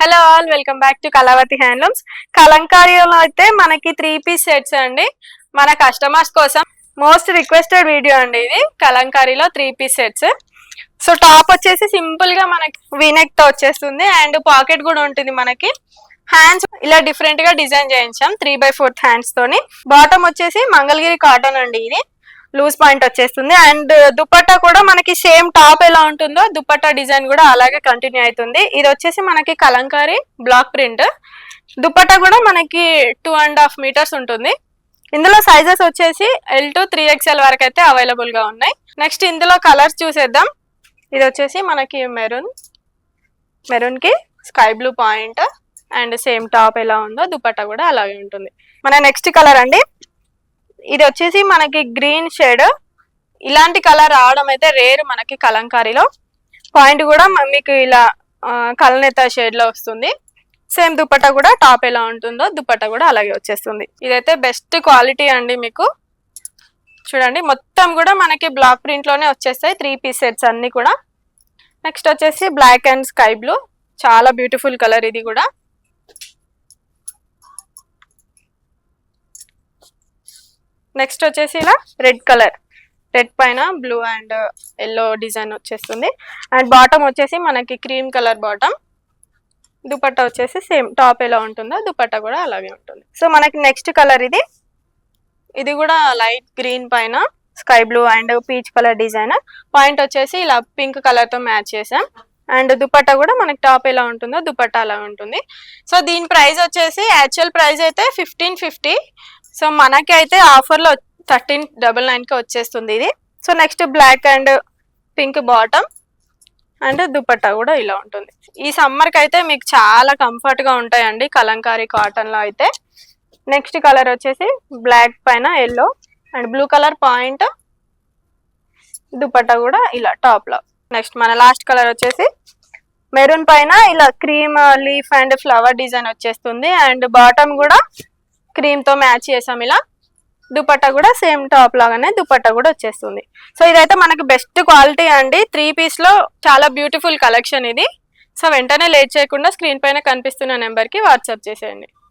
Hello all, welcome back to Kalavathi handlooms. కలంకారీలో అయితే మనకి 3 పీస్ సెట్స్ అండి. మన కస్టమర్స్ కోసం మోస్ట్ రిక్వెస్టెడ్ వీడియో అండి ఇది. కలంకారీలో 3 పీస్ సెట్స్. సో టాప్ వచ్చేసి సింపుల్ గా మనకి వీనెక్ తో వచ్చేస్తుంది అండ్ పాకెట్ కూడా ఉంటుంది. మనకి హ్యాండ్స్ ఇలా డిఫరెంట్ గా డిజైన్ చేయించాం 3/4 హ్యాండ్స్ తోని. బాటమ్ వచ్చేసి మంగళగిరి కాటన్ అండి, ఇది లూజ్ పాయింట్ వచ్చేస్తుంది. అండ్ దుపట్టా కూడా మనకి సేమ్ టాప్ ఎలా ఉంటుందో దుపట్టా డిజైన్ కూడా అలాగే కంటిన్యూ అవుతుంది. ఇది వచ్చేసి మనకి కలంకారీ బ్లాక్ ప్రింట్. దుపట్టా కూడా మనకి 2.5 మీటర్స్ ఉంటుంది. ఇందులో సైజెస్ వచ్చేసి L to 3XL వరకు అయితే అవైలబుల్ గా ఉన్నాయి. నెక్స్ట్ ఇందులో కలర్స్ చూసేద్దాం. ఇది వచ్చేసి మనకి మెరూన్ కి sky blue point and same top ఎలా ఉందో దుపట్టా కూడా అలాగే ఉంటుంది. మన నెక్స్ట్ కలర్ అండి, ఇది వచ్చేసి మనకి గ్రీన్ షేడ్. ఇలాంటి కలర్ రావడం అయితే రేర్ మనకి కలంకారీలో. పాయింట్ కూడా మీకు ఇలా కలనేత షేడ్ లో వస్తుంది. సేమ్ దుపట్టా కూడా టాప్ ఎలా ఉంటుందో దుపట్టా కూడా అలాగే వచ్చేస్తుంది. ఇదైతే బెస్ట్ క్వాలిటీ అండి. మీకు చూడండి, మొత్తం కూడా మనకి బ్లాక్ ప్రింట్ లోనే వచ్చేస్తాయి 3 పీస్ సెట్స్ అన్ని కూడా. నెక్స్ట్ వచ్చేసి బ్లాక్ అండ్ స్కై బ్లూ, చాలా బ్యూటిఫుల్ కలర్ ఇది కూడా. నెక్స్ట్ వచ్చేసి ఇలా రెడ్ కలర్, రెడ్ పైన బ్లూ అండ్ ఎల్లో డిజైన్ వచ్చేస్తుంది. అండ్ బాటమ్ వచ్చేసి మనకి క్రీమ్ కలర్ బాటమ్. దుపట్టా వచ్చేసి సేమ్ టాప్ ఎలా ఉంటుందో దుపట్టా కూడా అలాగే ఉంటుంది. సో మనకి నెక్స్ట్ కలర్ ఇది కూడా లైట్ గ్రీన్ పైన sky blue and peach colour design. Point వచ్చేసి ఇలా పింక్ కలర్ తో మ్యాచ్ చేసాం. అండ్ దుపట్టా కూడా మనకి టాప్ ఎలా ఉంటుందో దుపట్టా అలా ఉంటుంది. సో దీని ప్రైస్ వచ్చేసి యాక్చువల్ ప్రైస్ అయితే 1550. సో మనకి అయితే ఆఫర్లో 1399కి వచ్చేస్తుంది ఇది. So next black and pink bottom and dupatta కూడా ఇలా ఉంటుంది. ఈ సమ్మర్కి అయితే మీకు చాలా కంఫర్ట్గా ఉంటాయండి కలంకారీ కాటన్లో అయితే. నెక్స్ట్ కలర్ వచ్చేసి బ్లాక్ పైన yellow and blue colour point, dupatta కూడా ఇలా టాప్లో. నెక్స్ట్ మన లాస్ట్ కలర్ వచ్చేసి మెరూన్ పైన ఇలా cream leaf and flower design వచ్చేస్తుంది. అండ్ బాటమ్ కూడా క్రీమ్ తో మ్యాచ్ చేసాం ఇలా. దుపట్టా కూడా సేమ్ టాప్ లాగానే దుపట్టా కూడా వచ్చేస్తుంది. సో ఇదైతే మనకి బెస్ట్ క్వాలిటీ అండి. 3 పీస్ లో చాలా బ్యూటిఫుల్ కలెక్షన్ ఇది. సో వెంటనే లేట్ చేయకుండా స్క్రీన్ పైన కనిపిస్తున్న నెంబర్కి వాట్సాప్ చేసేయండి.